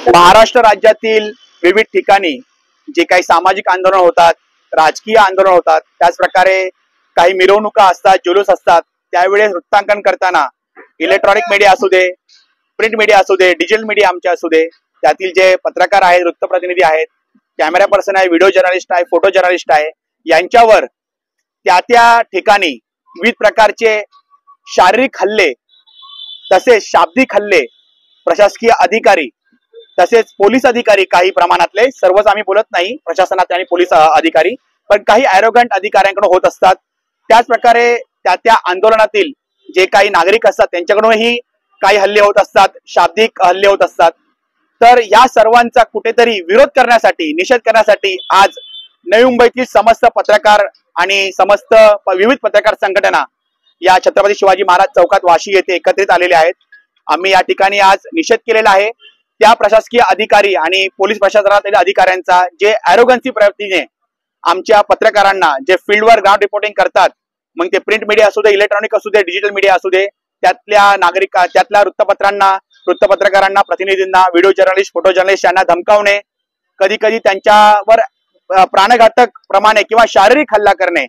महाराष्ट्र राज्यातील विविध ठिकाणी जे काही सामाजिक आंदोलन होतात, राजकीय आंदोलन होतात, त्याच प्रकारे काही मिरवणुका असतात, जुलूस असतात, त्यावेळेस वृत्तांकन करताना इलेक्ट्रॉनिक मीडिया असू दे, प्रिंट मीडिया असू दे, डिजिटल मीडिया आमच्या असू दे, त्यातील जे पत्रकार आहेत, वृत्तप्रतिनिधी आहेत, कॅमेरा पर्सन आहे, व्हिडिओ जर्नलिस्ट आहे, फोटो जर्नलिस्ट आहे, यांच्यावर त्या ठिकाणी विविध प्रकारचे शारीरिक हल्ले तसेच शाब्दिक हल्ले प्रशासकीय अधिकारी तसेच पोलीस अधिकारी काही प्रमाणातले, सर्वच आम्ही बोलत नाही प्रशासनात आणि पोलीस अधिकारी, पण काही ॲरोगंट अधिकाऱ्यांकडून होत असतात। त्याच प्रकारे त्या आंदोलनातील जे काही नागरिक असतात त्यांच्याकडूनही काही हल्ले होत असतात, शाब्दिक हल्ले होत असतात। तर या सर्वांचा कुठेतरी विरोध करण्यासाठी, निषेध करण्यासाठी आज नवी मुंबईतील समस्त पत्रकार आणि समस्त विविध पत्रकार संघटना या छत्रपती शिवाजी महाराज चौकात वाशी येथे एकत्रित आलेले आहेत। आम्ही या ठिकाणी आज निषेध केलेला आहे त्या प्रशासकीय अधिकारी आणि पोलीस प्रशासनातील अधिकाऱ्यांचा, जे ॲरोगन्सी प्रवृत्तीने आमच्या पत्रकारांना, जे फील्डवर ग्राउंड रिपोर्टिंग करतात, मग ते प्रिंट मीडिया असू दे, इलेक्ट्रॉनिक असू दे, डिजिटल मीडिया असू दे, त्यातल्या वृत्तपत्रकारांना, प्रतिनिधींना, व्हिडिओ जर्नलिस्ट, फोटो जर्नलिस्ट यांना धमकावणे, कधी कधी त्यांच्यावर प्राणघातक प्रमाणे किंवा शारीरिक हल्ला करणे।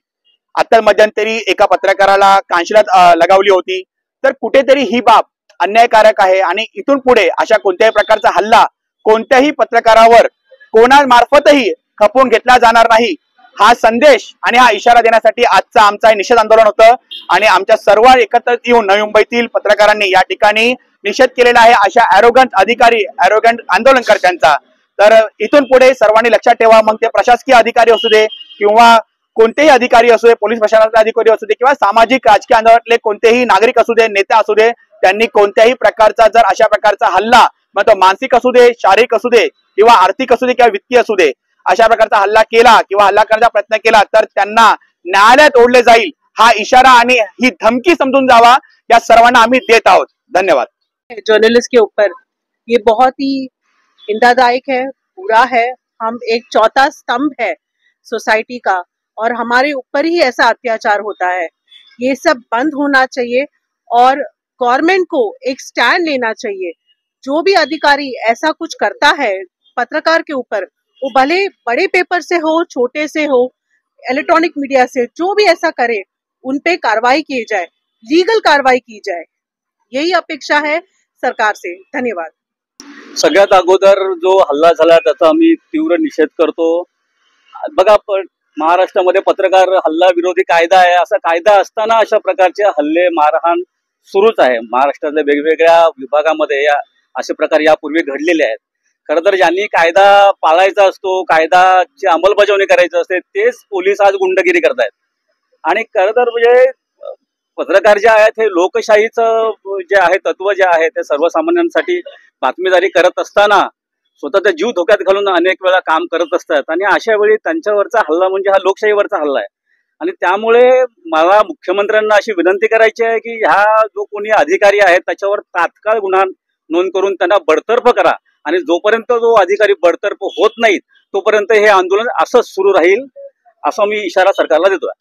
आता मध्यंतरी एका पत्रकाराला कांशिलात लगावली होती। तर कुठेतरी ही बाब अन्यायकारक आहे आणि इथून पुढे अशा कोणत्याही प्रकारचा हल्ला कोणत्याही पत्रकारावर कोणामार्फतही खपवून घेतला जाणार नाही, हा संदेश आणि हा इशारा देण्यासाठी आजचा आमचा निषेध आंदोलन होतं। आणि आमच्या सर्व एकत्रित येऊन नवी मुंबईतील पत्रकारांनी या ठिकाणी निषेध केलेला आहे अशा ॲरोगंट अधिकारी, ॲरोगंट आंदोलनकर्त्यांचा। तर इथून पुढे सर्वांनी लक्षात ठेवा, मग ते प्रशासकीय अधिकारी असू दे किंवा कोणतेही अधिकारी असू दे, पोलीस प्रशासनाचे अधिकारी असू दे किंवा सामाजिक राजकीय आंदोलनातले कोणतेही नागरिक असू दे, नेते असू दे, त्यांनी कोणत्याही प्रकारचा जर अशा प्रकारचा हल्ला, मग तो मानसिक असू दे, शारीरिक असू दे किंवा आर्थिक असू दे किंवा वित्तीय असू दे, अशा प्रकारचा हल्ला केला किंवा हल्ला करण्याचा प्रयत्न केला तर त्यांना न्यायालयात ओढले जाईल, हा इशारा आणि ही धमकी समजून जावा, या सर्वांना आम्ही देत आहोत। धन्यवाद। जर्नलिस्ट के ऊपर ये बहुत ही निंदादायक है, बुरा है। हम एक चौथा स्तंभ है सोसाइटी का और हमारे ऊपर ही ऐसा अत्याचार होता है। ये सब बंद होना चाहिए और गवर्नमेंट को एक स्टैंड लेना चाहिए। जो भी अधिकारी ऐसा कुछ करता है पत्रकार के ऊपर, वो भले बड़े पेपर से हो, छोटे से हो, इलेक्ट्रॉनिक मीडिया से, जो भी ऐसा करे उन पे कार्रवाई की जाए, लीगल कार्रवाई की जाए, यही अपेक्षा है सरकार से। धन्यवाद। सगळ्यात अगोदर जो हल्ला झाला त्याचा आम्ही तीव्र निषेध करतो। बघा, महाराष्ट्रामध्ये पत्रकार हल्ला विरोधी कायदा आहे, असा कायदा असताना अशा प्रकारचे हल्ले, मारहाण सुरूच आहे। महाराष्ट्रातल्या वेगवेगळ्या विभागामध्ये असे प्रकार यापूर्वी घडलेले आहेत। खरं तर ज्यांनी कायदा पाळायचा असतो, कायदाची अंमलबजावणी करायची असते, तेच पोलीस आज गुंडगिरी करतायत। आणि खरं तर म्हणजे पत्रकार जे आहेत हे लोकशाहीचं जे आहे तत्व जे आहे ते सर्वसामान्यांसाठी बातमीदारी करत असताना स्वतःचा जीव धोक्यात घालून अनेक वेळा काम करत असतात आणि अशा वेळी त्यांच्यावरचा हल्ला म्हणजे हा लोकशाहीवरचा हल्ला आहे। आणि त्यामुळे मला मुख्यमंत्र्यांना अशी विनंती करायची आहे की ह्या जो कोणी अधिकारी आहेत त्याच्यावर तात्काळ गुन्हा नोंद करून त्यांना बडतर्फ करा आणि जोपर्यंत जो अधिकारी बडतर्फ होत नाहीत तोपर्यंत हे आंदोलन असंच सुरू राहील, असा मी इशारा सरकारला देतोय।